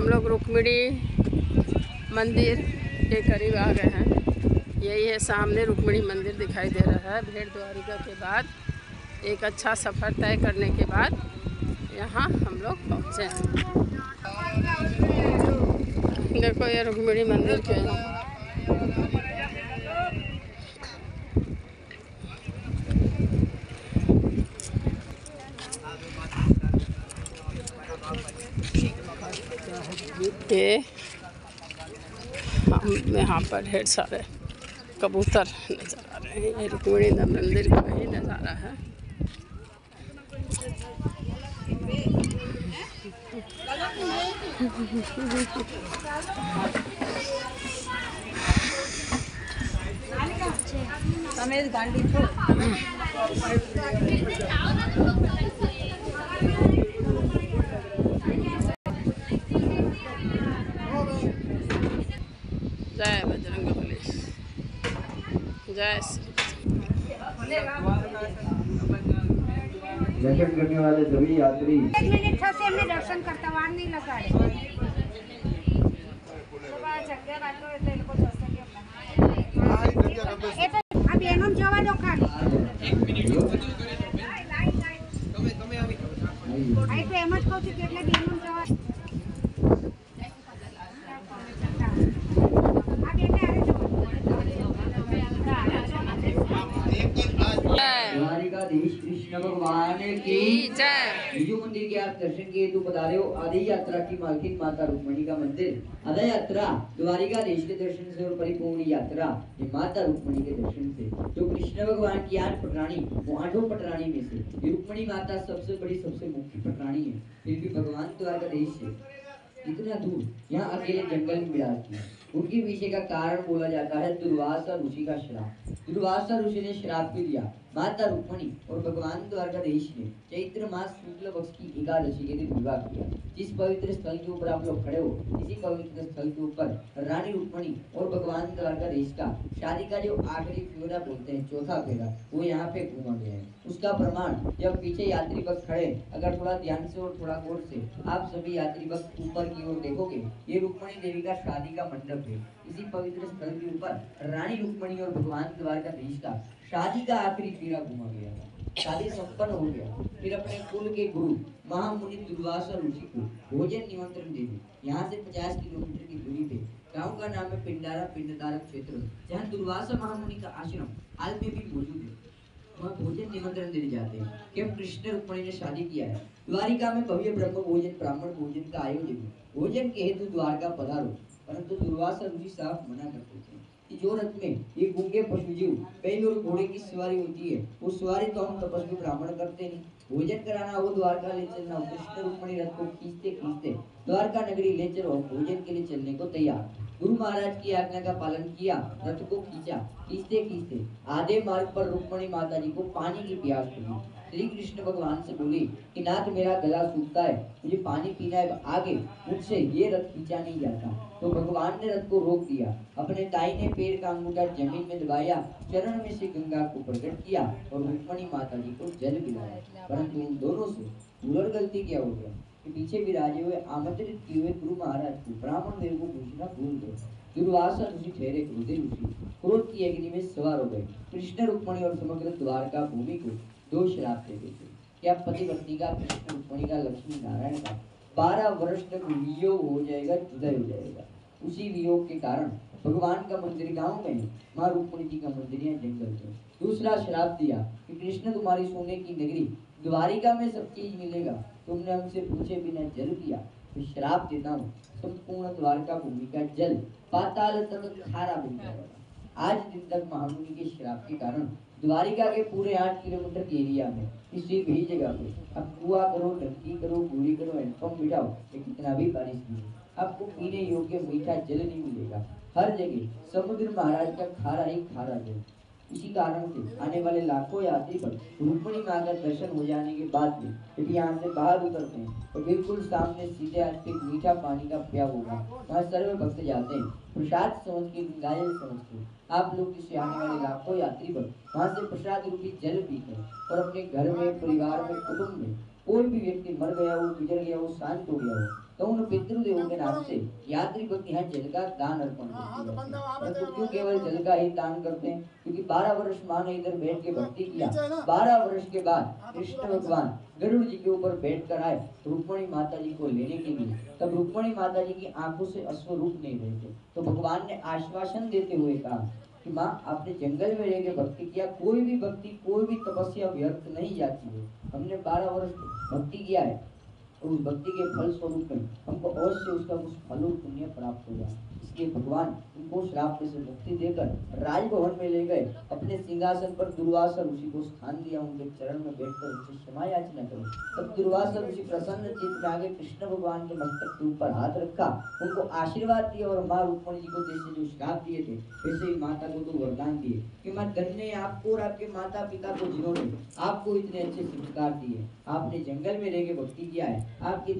हम लोग रुक्मिणी मंदिर के करीब आ गए हैं। यही है सामने रुक्मिणी मंदिर दिखाई दे रहा है। भेड़ द्वारिका के बाद एक अच्छा सफ़र तय करने के बाद यहाँ हम लोग पहुँचे हैं। देखो ये रुक्मिणी मंदिर के ये हम यहाँ पर ढेर सारे कबूतर नज़र आ रहे हैं। ये रुक्मिणी मंदिर का ही नज़ारा है। जय बजरंगबली, जय श्री दर्शन करने वाले सभी यात्री दर्शन करता वार नहीं लगा अब एनम जवा दो खाली आई तो एम ज कहूं છું કેટલે બેનું જવા આ બેને આવે જો द्वारिकाधीश कृष्ण भगवान की जय। विजू मंदिर के आप दर्शन किए तो बता रहे हो आधी यात्रा की मालकिन माता रुक्मिणी का मंदिर। आधा यात्रा द्वारिकाधीश के दर्शन से और परिपूर्ण यात्रा ये माता रुक्मिणी के दर्शन से। जो कृष्ण भगवान की 8 पटरानी, वो 8 पटरानी में से ये रुक्मिणी माता सबसे बड़ी, सबसे मुख्य पटरानी है। फिर भी भगवान द्वारकाधीश से इतना दूर यहाँ अकेले जंगल में विराजती है। उनके पीछे का कारण बोला जाता है दुर्वासा ऋषि का श्राप। दुर्वासा ऋषि ने श्राप भी दिया। माता रुक्मिणी और भगवान द्वारकाधीश ने चैत्र मास शुक्ल पक्ष की एकादशी के दिन विवाह किया। जिस पवित्र स्थल के ऊपर आप लोग खड़े हो, इसी पवित्र स्थल के ऊपर रानी रुक्मिणी और भगवान द्वारकाधीश का शादी का जो आखिरी फेरा बोलते हैं, चौथा फेरा, वो यहाँ पे घूमा गया है। उसका प्रमाण जब पीछे यात्री पक्ष खड़े, अगर थोड़ा ध्यान से और थोड़ा गौर से आप सभी यात्री पक्ष ऊपर की ओर देखोगे, ये रुक्मिणी देवी का शादी का मंडप है। इसी पवित्र स्थल के ऊपर रानी रुक्मिणी और भगवान द्वारकाधीश का शादी का आखिरी फेरा घूमा गया था। शादी संपन्न हो गया। फिर अपने कुल के गुरु महामुनि दुर्वासा ऋषि को भोजन निमंत्रण दे दी। यहाँ से 50 किलोमीटर की दूरी पे गांव का नाम है पिंडारा, पिंडदारक क्षेत्र, जहाँ दुर्वासा महामुनि का आश्रम हाल में भी मौजूद है। वहाँ भोजन निमंत्रण देने जाते हैं कि हम कृष्ण रुक्मिणी ने शादी किया है। द्वारिका में भव्य ब्रह्म भोजन, ब्राह्मण भोजन का आयोजन है। भोजन के हेतु द्वारका पधारो, परंतु दुर्वासा ऋषि साफ मना करते थे कि जो रथ में ये गूंगे पशुजीव बैल और घोड़े की सवारी होती है, वो सवारी तो हम तपस्वी ब्राह्मण करते नहीं। भोजन कराना हो, द्वारका ले चलना हो। कृष्ण रुक्मिणी रथ को खींचते खींचते द्वारका नगरी ले चलो, भोजन के लिए चलने को तैयार। गुरु महाराज की आज्ञा का पालन किया, रथ को खींचा। खींचते खींचते आधे मार्ग पर रुक्मिणी माता जी को पानी की प्यास लगी। श्री कृष्ण भगवान से बोली कि नाथ मेरा गला सूखता है, मुझे पानी पीना है, आगे मुझसे ये रथ खींचा नहीं जाता। तो भगवान ने रथ को रोक दिया। अपने दाहिने पैर का अंगूठा जमीन में दबाया, चरण में से गंगा को प्रकट किया और रुक्मिणी माता जी को जल पिलाया। परंतु उन दोनों से भूल गलती क्या हो गया कि पीछे विराजे हुए आमंत्रित किए हुए गुरु महाराज को ब्राह्मण देव को पूछना भूल गए। दुर्वासा ऋषि ठहरे क्रोधी ऋषि क्रोध की अग्नि में सवार हो गए। कृष्ण रुक्मिणी और समग्र द्वारका भूमि को 2 श्राप दे देते। क्या पति पत्नी का, कृष्ण रुक्मिणी का, लक्ष्मी नारायण का 12 वर्ष तक वियोग हो जाएगा, जुदाई हो जाएगा। उसी वियोग के कारण भगवान का मंदिर गांव में, माँ रुक्मिणी जी का मंदिर यहाँ जंगल में। दूसरा श्राप दिया कि कृष्ण तुम्हारी सोने की नगरी द्वारिका में सब चीज मिलेगा, तुमने हमसे पूछे बिना जल पिया, तो श्राप देता हूँ संपूर्ण द्वारका भूमि का जल पाताल तक खारा बन जाएगा। आज दिन तक महामुनि के श्राप के कारण द्वारिका के पूरे 8 किलोमीटर के एरिया में किसी भी जगह पे अब कुआ करो, टंकी करो, पूरी करो, हैंडपंप बिठाओ, कितना भी बारिश नहीं, आपको पीने योग्य मीठा जल नहीं मिलेगा। हर जगह समुद्र महाराज का खारा ही खारा जल। इसी कारण से आने वाले लाखों यात्री पर रुक्मिणी मां का दर्शन हो जाने के बाद भी यदि यहाँ से बाहर उतरते हैं तो बिल्कुल सामने सीधे हाथ पे मीठा पानी का प्याव होगा। वहाँ सर्व भक्त जाते हैं प्रसाद समझ के, गंगाजल समझ के। आप लोग जिससे आने वाले लाखों यात्री पर वहाँ से प्रसाद रूपी जल पीकर और अपने घर में, परिवार में, कुटुंब में कोई भी व्यक्ति मर गया हो, गुजर गया हो, शांत हो गया हो, तो उन पितृदेवों के नाम से यात्री भक्त यहाँ जल का दान अर्पण करते हैं। परंतु क्यों केवल जल का ही दान करते हैं? क्योंकि 12 वर्ष माँ ने इधर बैठ के भक्ति किया। 12 वर्ष के बाद कृष्ण भगवान गरुड़ जी के ऊपर बैठ कर आए रुक्मणी माता जी को लेने के लिए। तब रुक्मणी माता जी की आंखों से अश्व रूप नहीं रहे थे, तो भगवान ने आश्वासन देते हुए कहा कि माँ आपने जंगल में रह के भक्ति किया, कोई भी भक्ति कोई भी तपस्या व्यर्थ नहीं जाती है। हमने 12 वर्ष भक्ति किया है, उस भक्ति के फल स्वरूप में हमको अवश्य उसका कुछ फल और पुण्य प्राप्त होगा। इसलिए भगवान उनको श्राप से मुक्ति देकर राजभवन में ले गए। अपने सिंहासन पर दुर्वासा ऋषि को स्थान दिया, उनके चरण में बैठकर उनसे क्षमा याचना करो। तब दुर्वासा ऋषि प्रसन्न चित्त में आगे कृष्ण भगवान के मस्तक के ऊपर हाथ रखा, उनको आशीर्वाद दिया और माँ रुक्मणी जी को जैसे जो श्राप दिए थे वैसे ही माता को तो वरदान दिए कि माँ धन्य है आपको और आपके माता पिता को जिन्होंने आपको इतने अच्छे संस्कार दिए। आपने जंगल में रह के भक्ति किया है, आपकी